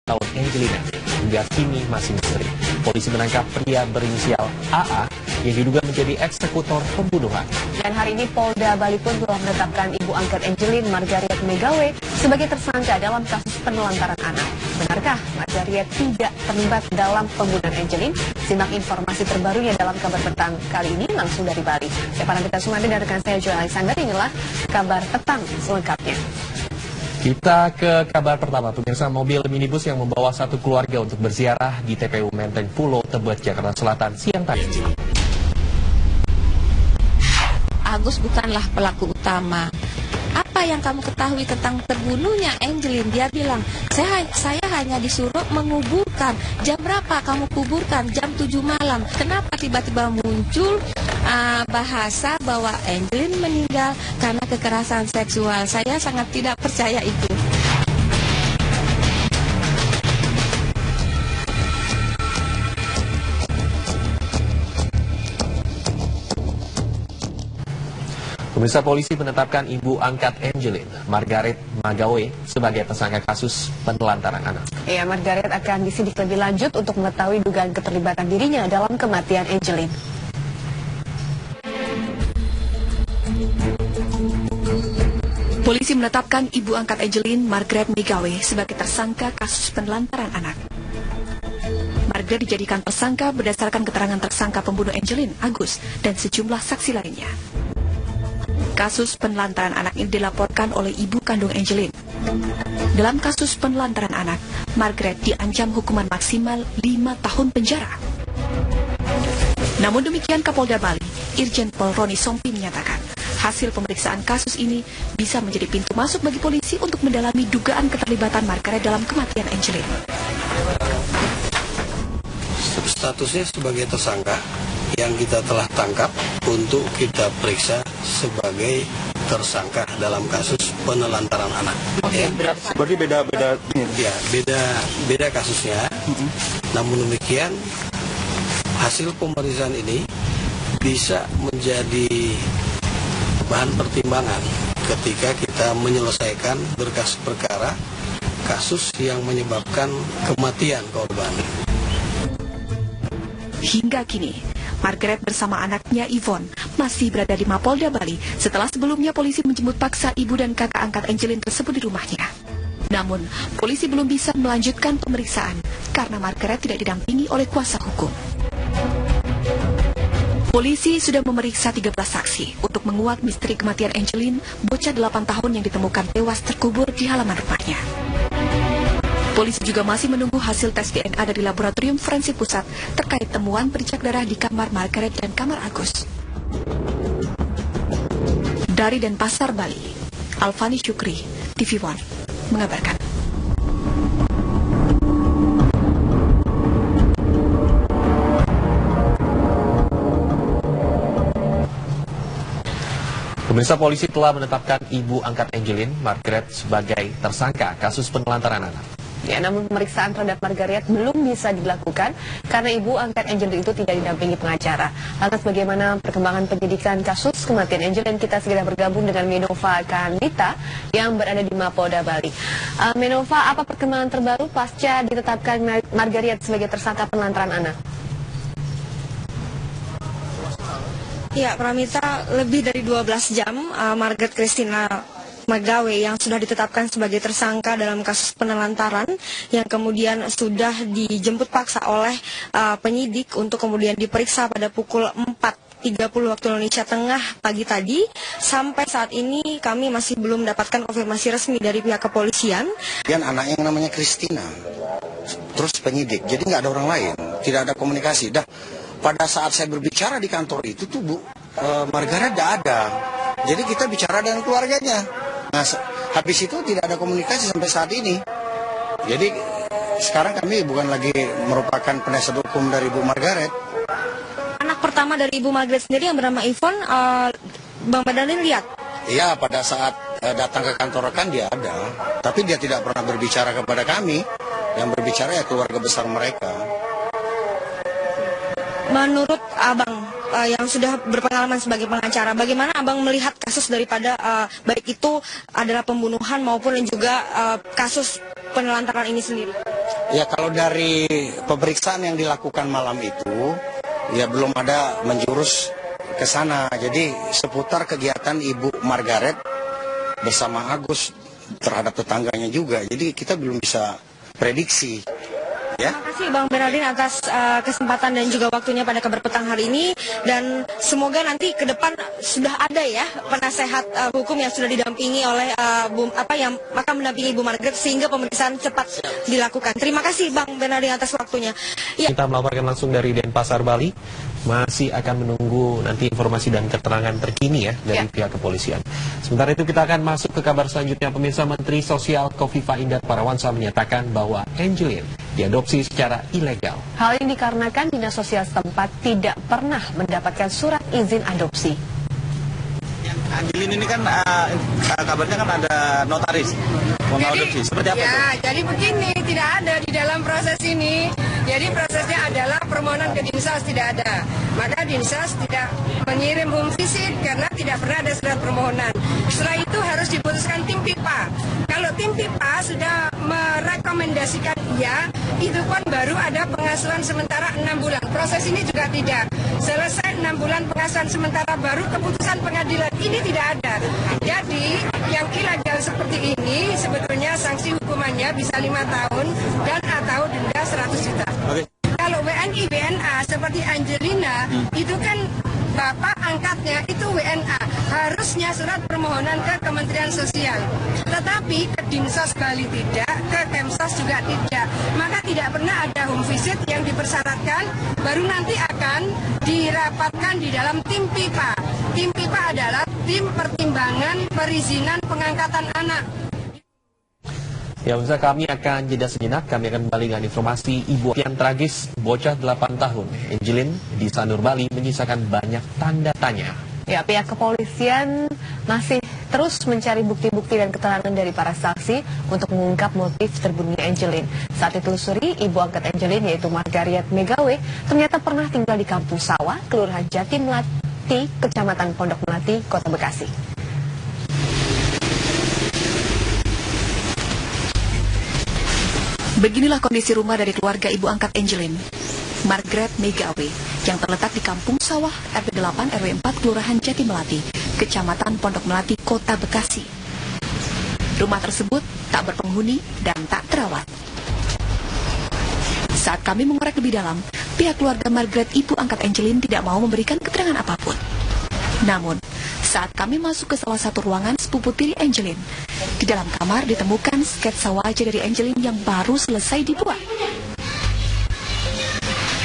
tahun Angelina hingga kini masih misteri. Polisi menangkap pria berinisial AA yang diduga menjadi eksekutor pembunuhan. Dan hari ini Polda Bali pun telah menetapkan ibu angkat Angelin Margaret Megawe sebagai tersangka dalam kasus penelantaran anak. Benarkah Margaret tidak terlibat dalam pembunuhan Angelin? Simak informasi terbarunya dalam kabar petang kali ini langsung dari Bali. Saya Paramita Sumandi dan rekan saya Joy Alexander, inilah kabar petang selengkapnya. Kita ke kabar pertama, pemirsa. Mobil minibus yang membawa satu keluarga untuk berziarah di TPU Menteng Pulau Tebet, Jakarta Selatan siang tadi. Agus bukanlah pelaku utama. Apa yang kamu ketahui tentang terbunuhnya Angelin? Dia bilang, saya hanya disuruh menguburkan. Jam berapa kamu kuburkan? Jam 7 malam. Kenapa tiba-tiba muncul bahasa bahwa Angelin meninggal karena kekerasan seksual? Saya sangat tidak percaya itu. Pemirsa, polisi menetapkan ibu angkat Angelin, Margaret Megawe, sebagai tersangka kasus penelantaran anak. Ya, Margaret akan disidik lebih lanjut untuk mengetahui dugaan keterlibatan dirinya dalam kematian Angelin. Polisi menetapkan ibu angkat Angelin, Margaret Megawe, sebagai tersangka kasus penelantaran anak. Margaret dijadikan tersangka berdasarkan keterangan tersangka pembunuh Angelin, Agus, dan sejumlah saksi lainnya. Kasus penelantaran anak ini dilaporkan oleh ibu kandung Angelin. Dalam kasus penelantaran anak, Margaret diancam hukuman maksimal 5 tahun penjara. Namun demikian, Kapolda Bali, Irjen Pol Roni Sompi menyatakan, hasil pemeriksaan kasus ini bisa menjadi pintu masuk bagi polisi untuk mendalami dugaan keterlibatan Margaret dalam kematian Angelin. Statusnya sebagai tersangka yang kita telah tangkap untuk kita periksa sebagai tersangka dalam kasus penelantaran anak. Oke, berarti beda. Ya, beda kasusnya. Namun demikian, hasil pemeriksaan ini bisa menjadi bahan pertimbangan ketika kita menyelesaikan berkas perkara kasus yang menyebabkan kematian korban. Hingga kini, Margaret bersama anaknya Yvonne masih berada di Mapolda Bali setelah sebelumnya polisi menjemput paksa ibu dan kakak angkat Angelin tersebut di rumahnya. Namun, polisi belum bisa melanjutkan pemeriksaan karena Margaret tidak didampingi oleh kuasa hukum. Polisi sudah memeriksa 13 saksi untuk menguak misteri kematian Angelin, bocah 8 tahun yang ditemukan tewas terkubur di halaman rumahnya. Polisi juga masih menunggu hasil tes DNA dari Laboratorium Forensik Pusat terkait temuan bercak darah di kamar Margaret dan kamar Agus. Dari Denpasar, Bali, Alfani Syukri, TV One, mengabarkan. Pemirsa, polisi telah menetapkan ibu angkat Angelin, Margaret, sebagai tersangka kasus penelantaran anak. Ya, namun pemeriksaan terhadap Margaret belum bisa dilakukan karena ibu angkat Angelin itu tidak didampingi pengacara. Lantas bagaimana perkembangan penyidikan kasus kematian Angelin? Kita segera bergabung dengan Menova Kanita yang berada di Mapolda Bali. Menova, apa perkembangan terbaru pasca ditetapkan Margaret sebagai tersangka penelantaran anak? Ya, Pramita, lebih dari 12 jam Margaret Christina Megawe yang sudah ditetapkan sebagai tersangka dalam kasus penelantaran yang kemudian sudah dijemput paksa oleh penyidik untuk kemudian diperiksa pada pukul 4.30 waktu Indonesia Tengah pagi tadi. Sampai saat ini kami masih belum mendapatkan konfirmasi resmi dari pihak kepolisian. Dan anak yang namanya Christina, terus penyidik, jadi nggak ada orang lain, tidak ada komunikasi. Dah pada saat saya berbicara di kantor itu tuh Bu, Margaret tidak ada. Jadi kita bicara dengan keluarganya. Nah, habis itu tidak ada komunikasi sampai saat ini. Jadi sekarang kami bukan lagi merupakan penasihat hukum dari Ibu Margaret. Anak pertama dari Ibu Margaret sendiri yang bernama Yvonne, Bang Badalin lihat? Iya, pada saat datang ke kantor rekan dia ada. Tapi dia tidak pernah berbicara kepada kami. Yang berbicara ya keluarga besar mereka. Menurut Abang yang sudah berpengalaman sebagai pengacara, bagaimana Abang melihat kasus daripada baik itu adalah pembunuhan maupun juga kasus penelantaran ini sendiri? Ya kalau dari pemeriksaan yang dilakukan malam itu, ya belum ada menjurus ke sana. Jadi seputar kegiatan Ibu Margaret bersama Agus terhadap tetangganya juga. Jadi kita belum bisa prediksi. Ya. Terima kasih Bang Bernardin atas kesempatan dan juga waktunya pada Kabar Petang hari ini, dan semoga nanti ke depan sudah ada ya penasehat hukum yang sudah didampingi oleh yang akan mendampingi Ibu Margaret sehingga pemeriksaan cepat dilakukan. Terima kasih Bang Bernardin atas waktunya. Ya. Kita melaporkan langsung dari Denpasar, Bali. Masih akan menunggu nanti informasi dan keterangan terkini ya dari pihak kepolisian. Sementara itu kita akan masuk ke kabar selanjutnya. Pemirsa, Menteri Sosial Kofifa Indar Parawansa menyatakan bahwa Angelin diadopsi secara ilegal. Hal ini dikarenakan Dinas Sosial setempat tidak pernah mendapatkan surat izin adopsi. Angelin ini kan kabarnya kan ada notaris mengadopsi. Seperti apa itu? Jadi begini, tidak ada di dalam proses ini. Jadi prosesnya adalah permohonan ke Dinsas tidak ada. Maka Dinsas tidak mengirim home visit karena tidak pernah ada surat permohonan. Setelah itu harus diputuskan tim PIPA. Kalau tim PIPA sudah merekomendasikan iya, itu pun baru ada pengasuhan sementara 6 bulan. Proses ini juga tidak. Selesai 6 bulan pengasuhan sementara baru keputusan pengadilan. Ini tidak ada. Jadi yang ilegal seperti ini sebetulnya sanksi hukumannya bisa 5 tahun dan atau denda 100 juta. Kalau WNI, WNA seperti Angelina itu kan bapak angkatnya itu WNA, harusnya surat permohonan ke Kementerian Sosial. Tetapi ke Dinsos Bali tidak, ke Kemsos juga tidak. Maka tidak pernah ada home visit yang dipersyaratkan, baru nanti akan dirapatkan di dalam tim PIPA. Tim PIPA adalah tim pertimbangan perizinan pengangkatan anak. Ya, pemirsa, kami akan jeda sejenak. Kami akan kembali dengan informasi ibu yang tragis, bocah 8 tahun, Angelin di Sanur, Bali, menyisakan banyak tanda tanya. Ya, pihak kepolisian masih terus mencari bukti-bukti dan keterangan dari para saksi untuk mengungkap motif terbunuhnya Angelin. Saat ditelusuri, ibu angkat Angelin yaitu Margaret Megawe ternyata pernah tinggal di Kampung Sawah, Kelurahan Jati Melati, Kecamatan Pondok Melati, Kota Bekasi. Beginilah kondisi rumah dari keluarga ibu angkat Angelin, Margaret Megawe, yang terletak di Kampung Sawah, RT 8 RW 4 Kelurahan Jati Melati, Kecamatan Pondok Melati, Kota Bekasi. Rumah tersebut tak berpenghuni dan tak terawat. Saat kami mengorek lebih dalam, pihak keluarga Margaret ibu angkat Angelin tidak mau memberikan keterangan apapun. Namun, saat kami masuk ke salah satu ruangan sepupu tiri Angelin, di dalam kamar ditemukan sketsa wajah dari Angelin yang baru selesai dibuat.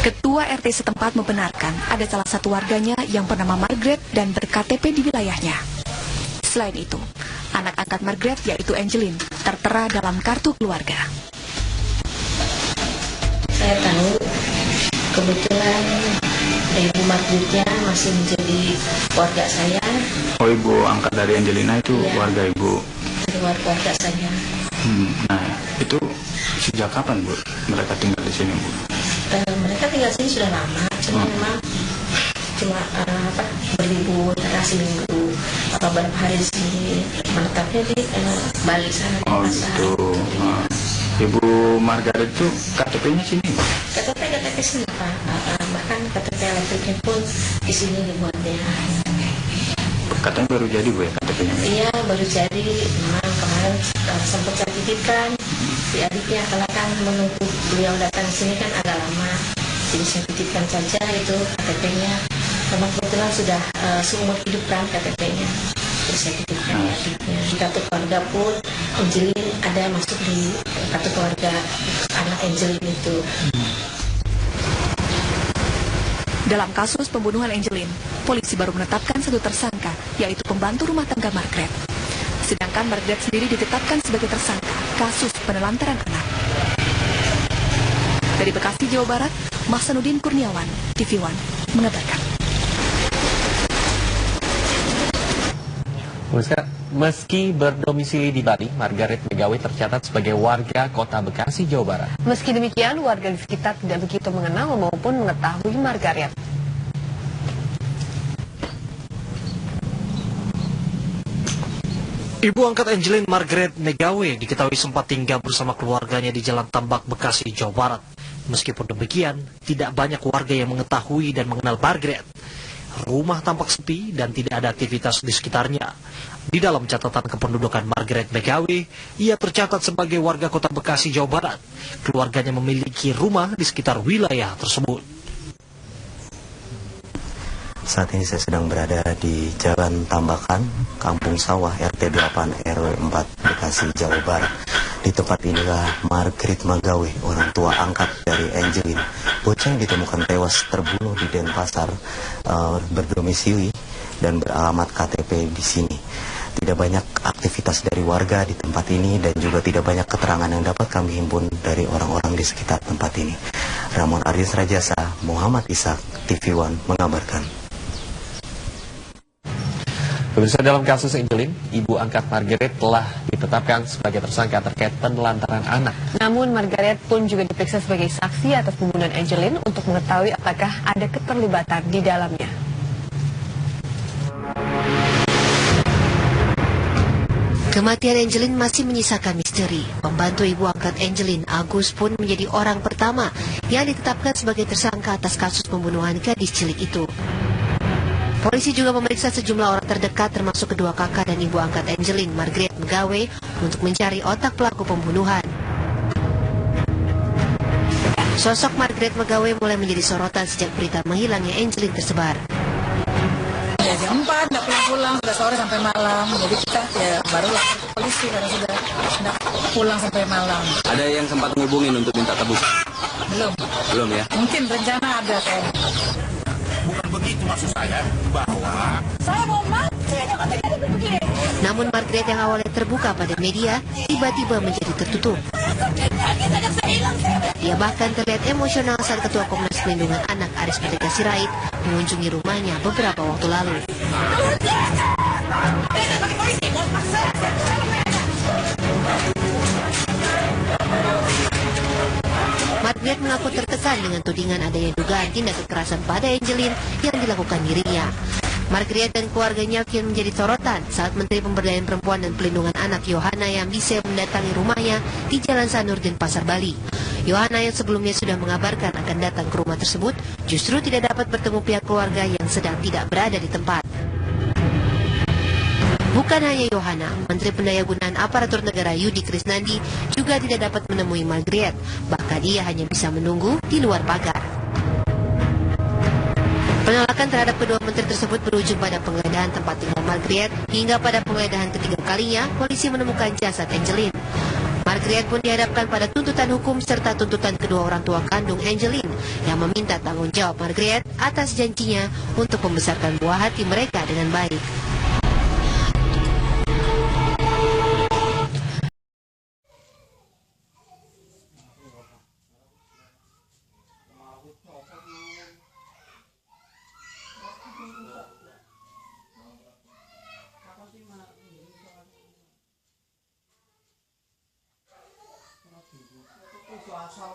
Ketua RT setempat membenarkan ada salah satu warganya yang bernama Margaret dan ber-KTP di wilayahnya. Selain itu, anak angkat Margaret yaitu Angelin tertera dalam kartu keluarga. Saya tahu kebetulan Ibu Margaretnya masih menjadi warga saya. Oh, ibu angkat dari Angelina itu warga ibu? Jadi warga saya. Nah, itu sejak kapan Bu mereka tinggal di sini Bu? Mereka tinggal sini sudah lama, cuma memang berlibur, kasih minggu, beberapa hari di sini, menetapnya di Bali sana. Oh gitu. Nah, Ibu Margaret itu KTP-nya sini Pak? KTP sini Pak, bahkan KTP elektriknya pun di sini dibuatnya. Katanya baru jadi Bu ya KTP-nya? Iya, baru jadi. Memang kemarin sempat saya titipkan di adiknya, karena kan menunggu beliau datang ke sini kan agak lama. Jadi saya titipkan saja itu KTP-nya. Memang kebetulan sudah seumur hidup kan KTP-nya. Terus saya titipkan di adiknya. Di kartu keluarga pun Angelin ada masuk di kartu keluarga anak Angelin itu. Dalam kasus pembunuhan Angelin, polisi baru menetapkan satu tersangka, yaitu pembantu rumah tangga Margaret. Sedangkan Margaret sendiri ditetapkan sebagai tersangka kasus penelantaran anak. Dari Bekasi, Jawa Barat, Mahsanuddin Kurniawan, TV One, mengabarkan. Meski berdomisili di Bali, Margaret Megawe tercatat sebagai warga Kota Bekasi, Jawa Barat. Meski demikian, warga di sekitar tidak begitu mengenal maupun mengetahui Margaret. Ibu angkat Angelin Margaret Megawe diketahui sempat tinggal bersama keluarganya di Jalan Tambak, Bekasi, Jawa Barat. Meskipun demikian, tidak banyak warga yang mengetahui dan mengenal Margaret. Rumah tampak sepi dan tidak ada aktivitas di sekitarnya. Di dalam catatan kependudukan Margaret Megawe, ia tercatat sebagai warga kota Bekasi, Jawa Barat. Keluarganya memiliki rumah di sekitar wilayah tersebut. Saat ini saya sedang berada di Jalan Tambakan, Kampung Sawah, RT 8 RW 4, Bekasi, Jawa Barat. Di tempat inilah Margaret Megawe, orang tua angkat dari Angelin, bocah yang ditemukan tewas terbunuh di Denpasar, berdomisili dan beralamat KTP di sini. Tidak banyak aktivitas dari warga di tempat ini dan juga tidak banyak keterangan yang dapat kami himpun dari orang-orang di sekitar tempat ini. Ramon Aris Rajasa, Muhammad Ishak, TV One mengabarkan. Pemirsa, dalam kasus Angelin, ibu angkat Margaret telah ditetapkan sebagai tersangka terkait penelantaran anak. Namun Margaret pun juga diperiksa sebagai saksi atas pembunuhan Angelin untuk mengetahui apakah ada keterlibatan di dalamnya. Kematian Angelin masih menyisakan misteri. Pembantu ibu angkat Angelin, Agus, pun menjadi orang pertama yang ditetapkan sebagai tersangka atas kasus pembunuhan gadis cilik itu. Polisi juga memeriksa sejumlah orang terdekat termasuk kedua kakak dan ibu angkat Angelin, Margaret Megawe, untuk mencari otak pelaku pembunuhan. Sosok Margaret Megawe mulai menjadi sorotan sejak berita menghilangnya Angelin tersebar. Ya, jam 4 nggak pulang, sudah sore sampai malam. Jadi kita ya baru lapor ke polisi karena sudah nggak pulang sampai malam. Ada yang sempat ngubungin untuk minta tebus? Belum ya? Mungkin rencana ada kayaknya. Bukan begitu maksud saya, bahwa saya mau mati, begini. Namun Margaret yang awalnya terbuka pada media, tiba-tiba menjadi tertutup. Dia bahkan terlihat emosional saat Ketua Komnas Perlindungan Anak Aris Merdeka Sirait mengunjungi rumahnya beberapa waktu lalu. Margaret mengaku tertekan dengan tudingan adanya dugaan tindak kekerasan pada Angelin yang dilakukan dirinya. Margaret dan keluarganya kian menjadi sorotan saat Menteri Pemberdayaan Perempuan dan Pelindungan Anak Yohana Yambise mendatangi rumahnya di Jalan Sanurdin, Pasar Bali. Yohana yang sebelumnya sudah mengabarkan akan datang ke rumah tersebut justru tidak dapat bertemu pihak keluarga yang sedang tidak berada di tempat. Bukan hanya Yohana, Menteri Pendayagunaan Aparatur Negara Yudi Krisnandi juga tidak dapat menemui Margaret, bahkan ia hanya bisa menunggu di luar pagar. Penolakan terhadap kedua menteri tersebut berujung pada penggeledahan tempat tinggal Margaret, hingga pada penggeledahan ketiga kalinya, polisi menemukan jasad Angelin. Margaret pun dihadapkan pada tuntutan hukum serta tuntutan kedua orang tua kandung Angelin yang meminta tanggung jawab Margaret atas janjinya untuk membesarkan buah hati mereka dengan baik. asal